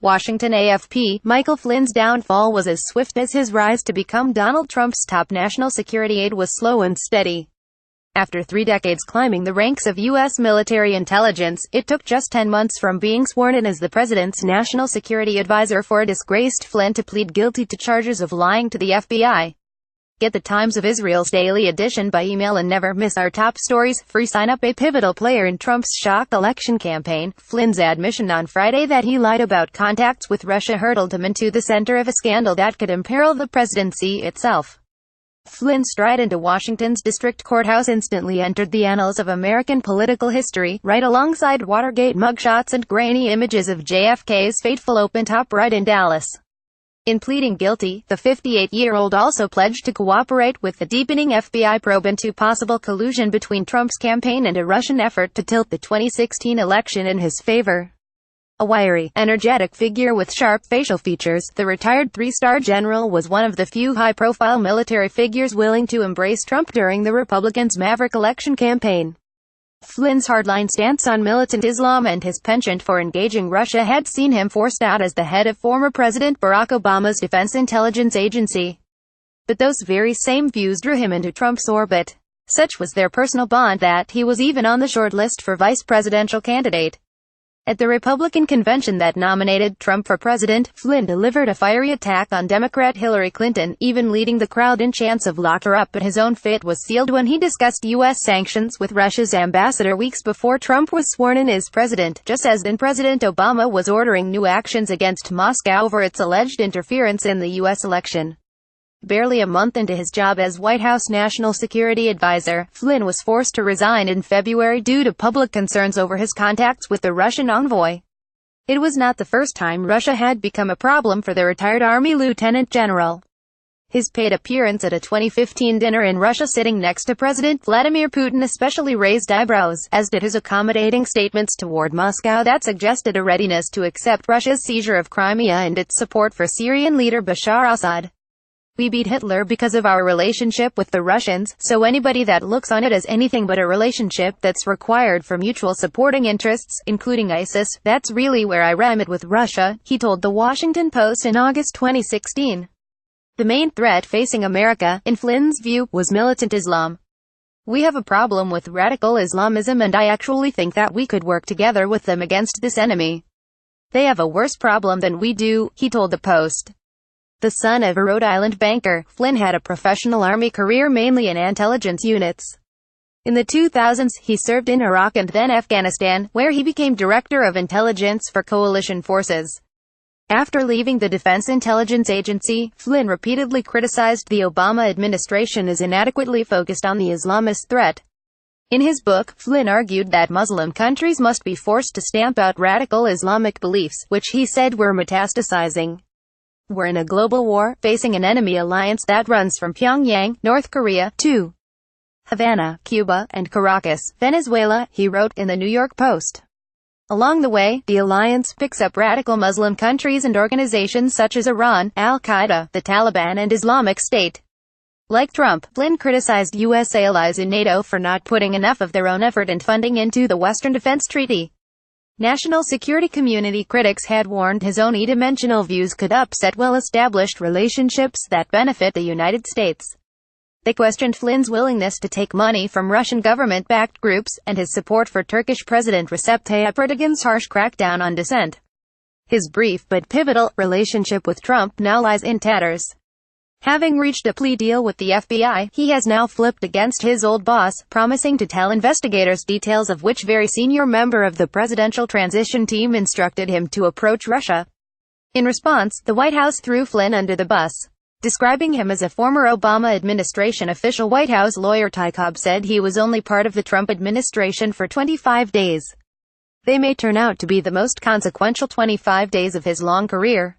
Washington AFP, Michael Flynn's downfall was as swift as his rise to become Donald Trump's top. National security aide was slow and steady. After 3 decades climbing the ranks of U.S. military intelligence, it took just 10 months from being sworn in as the president's national security advisor for a disgraced Flynn to plead guilty to charges of lying to the FBI. Get the Times of Israel's daily edition by email and never miss our top stories. Free sign up. A pivotal player in Trump's shock election campaign, Flynn's admission on Friday that he lied about contacts with Russia hurtled him into the center of a scandal that could imperil the presidency itself. Flynn's stride into Washington's district courthouse instantly entered the annals of American political history, right alongside Watergate mugshots and grainy images of JFK's fateful open-top ride in Dallas. In pleading guilty, the 58-year-old also pledged to cooperate with the deepening FBI probe into possible collusion between Trump's campaign and a Russian effort to tilt the 2016 election in his favor. A wiry, energetic figure with sharp facial features, the retired 3-star general was one of the few high-profile military figures willing to embrace Trump during the Republicans' maverick election campaign. Flynn's hardline stance on militant Islam and his penchant for engaging Russia had seen him forced out as the head of former President Barack Obama's Defense Intelligence Agency. But those very same views drew him into Trump's orbit. Such was their personal bond that he was even on the short list for vice presidential candidate. At the Republican convention that nominated Trump for president, Flynn delivered a fiery attack on Democrat Hillary Clinton, even leading the crowd in chants of "lock her up," but his own fate was sealed when he discussed U.S. sanctions with Russia's ambassador weeks before Trump was sworn in as president, just as then President Obama was ordering new actions against Moscow over its alleged interference in the U.S. election. Barely a month into his job as White House National Security Advisor, Flynn was forced to resign in February due to public concerns over his contacts with the Russian envoy. It was not the first time Russia had become a problem for the retired Army lieutenant general. His paid appearance at a 2015 dinner in Russia sitting next to President Vladimir Putin especially raised eyebrows, as did his accommodating statements toward Moscow that suggested a readiness to accept Russia's seizure of Crimea and its support for Syrian leader Bashar Assad. "We beat Hitler because of our relationship with the Russians, so anybody that looks on it as anything but a relationship that's required for mutual supporting interests, including ISIS, that's really where I ram it with Russia," he told The Washington Post in August 2016. The main threat facing America, in Flynn's view, was militant Islam. "We have a problem with radical Islamism and I actually think that we could work together with them against this enemy. They have a worse problem than we do," he told the Post. The son of a Rhode Island banker, Flynn had a professional Army career mainly in intelligence units. In the 2000s, he served in Iraq and then Afghanistan, where he became Director of Intelligence for coalition forces. After leaving the Defense Intelligence Agency, Flynn repeatedly criticized the Obama administration as inadequately focused on the Islamist threat. In his book, Flynn argued that Muslim countries must be forced to stamp out radical Islamic beliefs, which he said were metastasizing. "We're in a global war, facing an enemy alliance that runs from Pyongyang, North Korea, to Havana, Cuba, and Caracas, Venezuela," he wrote in the New York Post. Along the way, the alliance picks up radical Muslim countries and organizations such as Iran, Al-Qaeda, the Taliban and Islamic State. Like Trump, Flynn criticized U.S. allies in NATO for not putting enough of their own effort and funding into the Western Defense Treaty. National security community critics had warned his own eight-dimensional views could upset well-established relationships that benefit the United States. They questioned Flynn's willingness to take money from Russian government-backed groups, and his support for Turkish President Recep Tayyip Erdogan's harsh crackdown on dissent. His brief but pivotal relationship with Trump now lies in tatters. Having reached a plea deal with the FBI, he has now flipped against his old boss, promising to tell investigators details of which very senior member of the presidential transition team instructed him to approach Russia. In response, the White House threw Flynn under the bus. Describing him as a former Obama administration official, White House lawyer Ty Cobb said he was only part of the Trump administration for 25 days. They may turn out to be the most consequential 25 days of his long career.